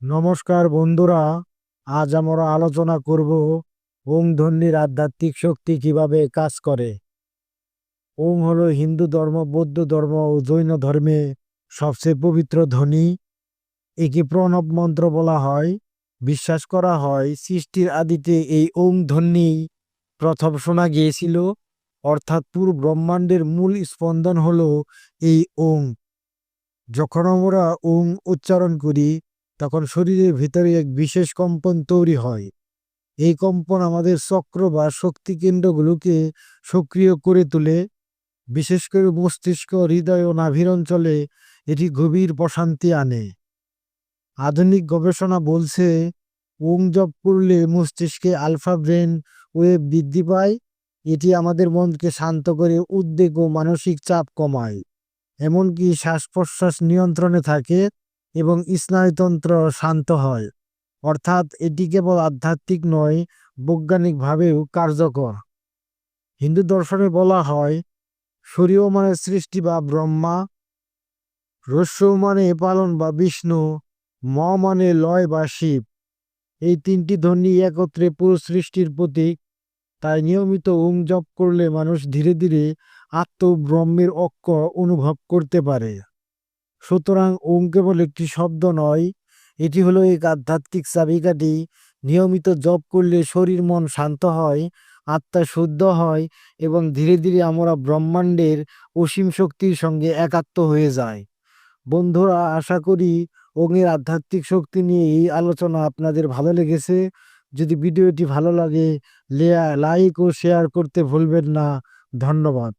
নমস্কার বন্ধুরা, আজ আমরা আলোচনা করব ওম ধ্বনির আধ্যাত্মিক শক্তি কিভাবে কাজ করে। ওম হলো হিন্দু ধর্ম, বৌদ্ধ ধর্ম ও জৈন ধর্মে সবচেয়ে পবিত্র ধ্বনি। একে প্রণব মন্ত্র বলা হয়। বিশ্বাস করা হয় সৃষ্টির আদিতে এই ওম ধ্বনি প্রথম শোনা গিয়েছিল, অর্থাৎ পুরো ব্রহ্মাণ্ডের মূল স্পন্দন হলো এই ওম। যখন আমরা ওম উচ্চারণ করি তখন শরীরের ভিতরে এক বিশেষ কম্পন তৈরি হয়। এই কম্পন আমাদের চক্র বা শক্তি কেন্দ্রগুলোকে সক্রিয় করে তোলে। বিশেষ করে মস্তিষ্ক, হৃদয় ও নাভির অঞ্চলে এটি গভীর প্রশান্তি আনে। আধুনিক গবেষণা বলছে ওম জপ করলে মস্তিষ্কে আলফা ব্রেন ওয়েভ বৃদ্ধি পায়। এটি আমাদের মনকে শান্ত করে, উদ্বেগ ও মানসিক চাপ কমায়, এমনকি শ্বাস প্রশ্বাস নিয়ন্ত্রণে থাকে এবং স্নায়ুতন্ত্র শান্ত হয়। অর্থাৎ এটি কেবল আধ্যাত্মিক নয়, বৈজ্ঞানিকভাবেও কার্যকর। হিন্দু দর্শনে বলা হয় সূর্য মানে সৃষ্টি বা ব্রহ্মা, রস্য মানে পালন বা বিষ্ণু, ম মানে লয় বা শিব। এই তিনটি ধ্বনি একত্রে পুরো সৃষ্টির প্রতীক। তাই নিয়মিত ওম জপ করলে মানুষ ধীরে ধীরে আত্মব্রহ্মের ঐক্য অনুভব করতে পারে। সুতরাং ওম কেবল একটি শব্দ নয়, এটি হলো এক আধ্যাত্মিক চাবিকাঠি। নিয়মিত জপ করলে শরীর মন শান্ত হয়, আত্মা শুদ্ধ হয় এবং ধীরে ধীরে আমরা ব্রহ্মাণ্ডের অসীম শক্তির সঙ্গে একাত্ম হয়ে যায়। বন্ধুরা, আশা করি ওমের আধ্যাত্মিক শক্তি নিয়ে এই আলোচনা আপনাদের ভালো লেগেছে। যদি ভিডিওটি ভালো লাগে, লাইক ও শেয়ার করতে ভুলবেন না। ধন্যবাদ।